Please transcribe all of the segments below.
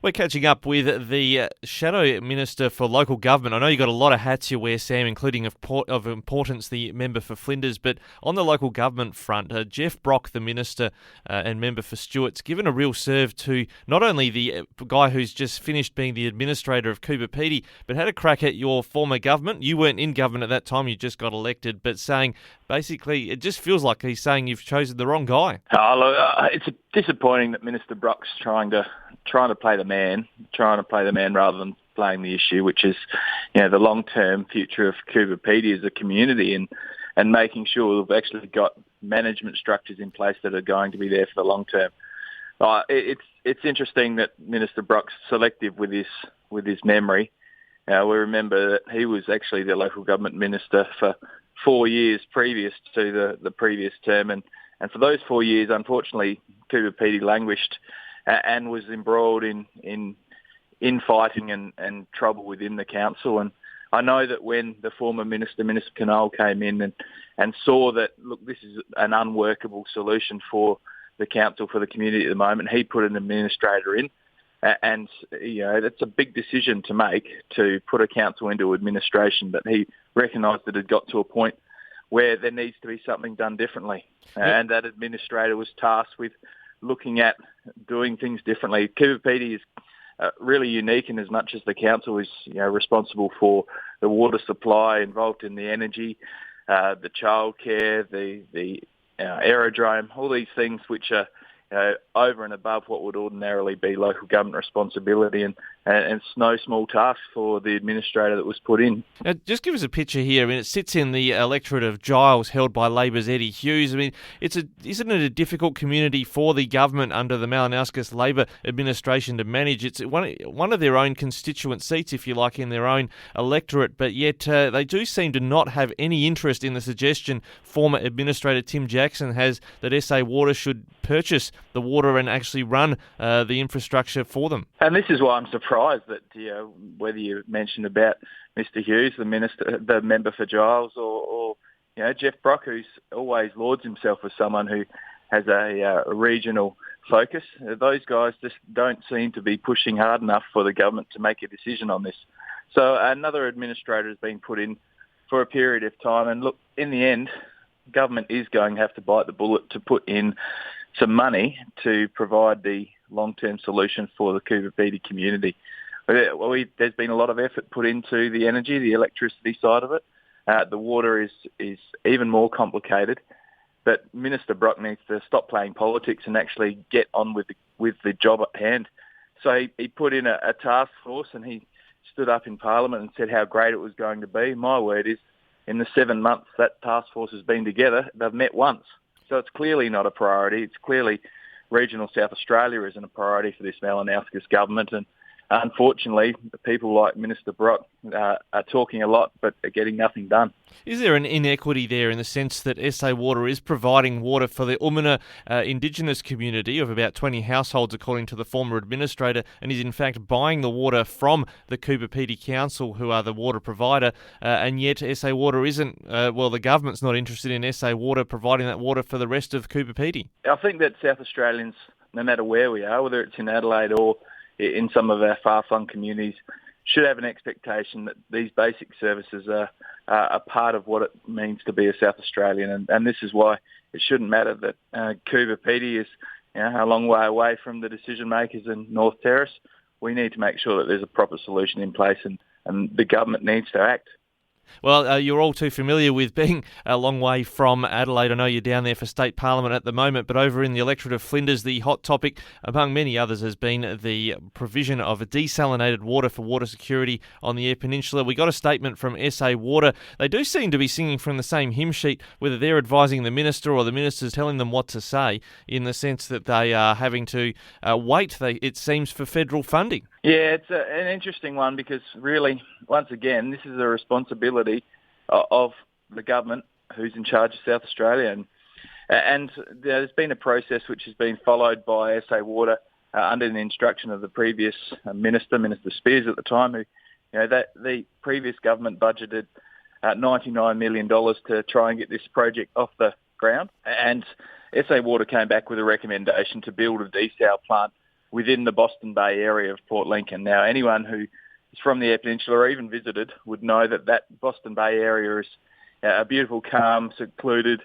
We're catching up with the Shadow Minister for Local Government. I know you've got a lot of hats you wear, Sam, including of importance the member for Flinders, but on the local government front, Jeff Brock, the Minister and member for Stewart's, given a real serve to not only the guy who's just finished being the administrator of Coober Pedy, but had a crack at your former government. You weren't in government at that time, you just got elected, but saying basically it just feels like he's saying you've chosen the wrong guy. It's disappointing that Minister Brock's trying to play the man rather than playing the issue, which is, the long-term future of Coober Pedy as a community and making sure we've actually got management structures in place that are going to be there for the long term. It's interesting that Minister Brock's selective with his memory. We remember that he was actually the local government minister for 4 years previous to the previous term, and for those 4 years, unfortunately, Coober Pedy languished and was embroiled in infighting and trouble within the council. And I know that when the former Minister Knoll, came in and saw that, look, this is an unworkable solution for the council, for the community at the moment, he put an administrator in. And, that's a big decision to make, to put a council into administration, but he recognised that it had got to a point where there needs to be something done differently. And that administrator was tasked with looking at doing things differently. Coober Pedy is really unique in as much as the council is responsible for the water supply, involved in the energy, the childcare, the aerodrome, all these things which are over and above what would ordinarily be local government responsibility, and it's no small task for the administrator that was put in. Now, just give us a picture here. I mean, it sits in the electorate of Giles, held by Labor's Eddie Hughes. I mean, isn't it a difficult community for the government under the Malinauskas Labor administration to manage? It's one of their own constituent seats, if you like, in their own electorate, but yet they do seem to not have any interest in the suggestion former Administrator Tim Jackson has that SA Water should purchase the water and actually run the infrastructure for them. And this is why I'm surprised that whether you mentioned about Mr. Hughes, the member for Giles, or Jeff Brock, who's always lauds himself as someone who has a regional focus. Those guys just don't seem to be pushing hard enough for the government to make a decision on this. So another administrator has been put in for a period of time, and look, in the end, government is going to have to bite the bullet to put in some money to provide the long-term solution for the Coober Pedy community. There's been a lot of effort put into the energy, the electricity side of it. The water is even more complicated, but Minister Brock needs to stop playing politics and actually get on with the job at hand. So he put in a task force, and he stood up in Parliament and said how great it was going to be. My word is, in the 7 months that task force has been together, they've met once. So it's clearly not a priority. It's clearly regional South Australia isn't a priority for this Malinauskas government. And unfortunately, people like Minister Brock are talking a lot but are getting nothing done. Is there an inequity there in the sense that SA Water is providing water for the Umina Indigenous community of about 20 households, according to the former administrator, and is in fact buying the water from the Coober Pedy Council, who are the water provider, and yet SA Water isn't, the government's not interested in SA Water providing that water for the rest of Coober Pedy? I think that South Australians, no matter where we are, whether it's in Adelaide or in some of our far-flung communities, should have an expectation that these basic services are a part of what it means to be a South Australian. And this is why it shouldn't matter that Coober Pedy is a long way away from the decision makers in North Terrace. We need to make sure that there's a proper solution in place, and the government needs to act. Well, you're all too familiar with being a long way from Adelaide. I know you're down there for State Parliament at the moment, but over in the electorate of Flinders, the hot topic, among many others, has been the provision of a desalinated water for water security on the Eyre Peninsula. We got a statement from SA Water. They do seem to be singing from the same hymn sheet, whether they're advising the minister or the minister's telling them what to say, in the sense that they are having to wait, it seems, for federal funding. Yeah, it's an interesting one because really, once again, this is a responsibility of the government who's in charge of South Australia. And there's been a process which has been followed by SA Water under the instruction of the previous Minister Spears at the time, who, that the previous government budgeted $99 million to try and get this project off the ground. And SA Water came back with a recommendation to build a desal plant within the Boston Bay area of Port Lincoln. Now, anyone who is from the Eyre Peninsula or even visited would know that Boston Bay area is a beautiful, calm, secluded,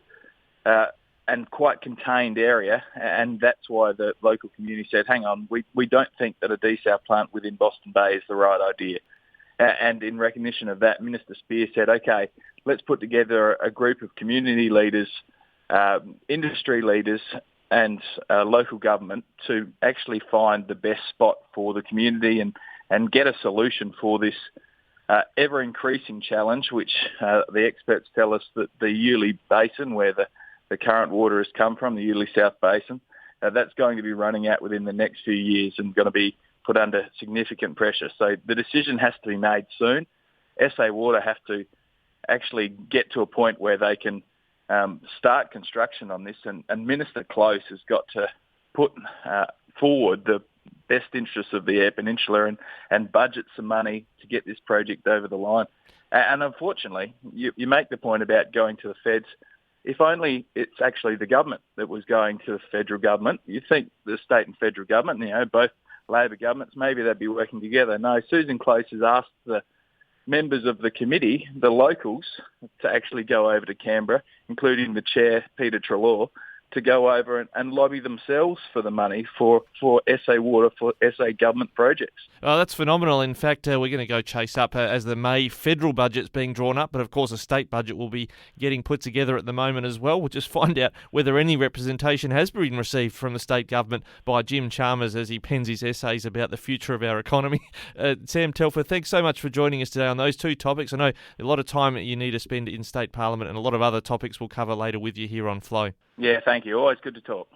and quite contained area, and that's why the local community said, hang on, we don't think that a desal plant within Boston Bay is the right idea. And in recognition of that, Minister Spear said, okay, let's put together a group of community leaders, industry leaders and local government to actually find the best spot for the community and get a solution for this ever-increasing challenge, which the experts tell us that the Yulee Basin, where the current water has come from, the Yulee South Basin, that's going to be running out within the next few years and going to be put under significant pressure. So the decision has to be made soon. SA Water have to actually get to a point where they can start construction on this, and Minister Close has got to put forward the best interests of the Eyre Peninsula and budget some money to get this project over the line. And unfortunately, you make the point about going to the feds. If only it's actually the government that was going to the federal government. You think the state and federal government, both Labor governments, maybe they'd be working together. No, Susan Close has asked the members of the committee, the locals, to actually go over to Canberra, including the chair, Peter Treloar, to go over and lobby themselves for the money for SA Water, for SA government projects. Oh, that's phenomenal. In fact, we're going to go chase up as the May federal budget's being drawn up, but of course a state budget will be getting put together at the moment as well. We'll just find out whether any representation has been received from the state government by Jim Chalmers as he pens his essays about the future of our economy. Sam Telfer, thanks so much for joining us today on those two topics. I know a lot of time you need to spend in state parliament and a lot of other topics we'll cover later with you here on Flow. Yeah, thank you. Always good to talk.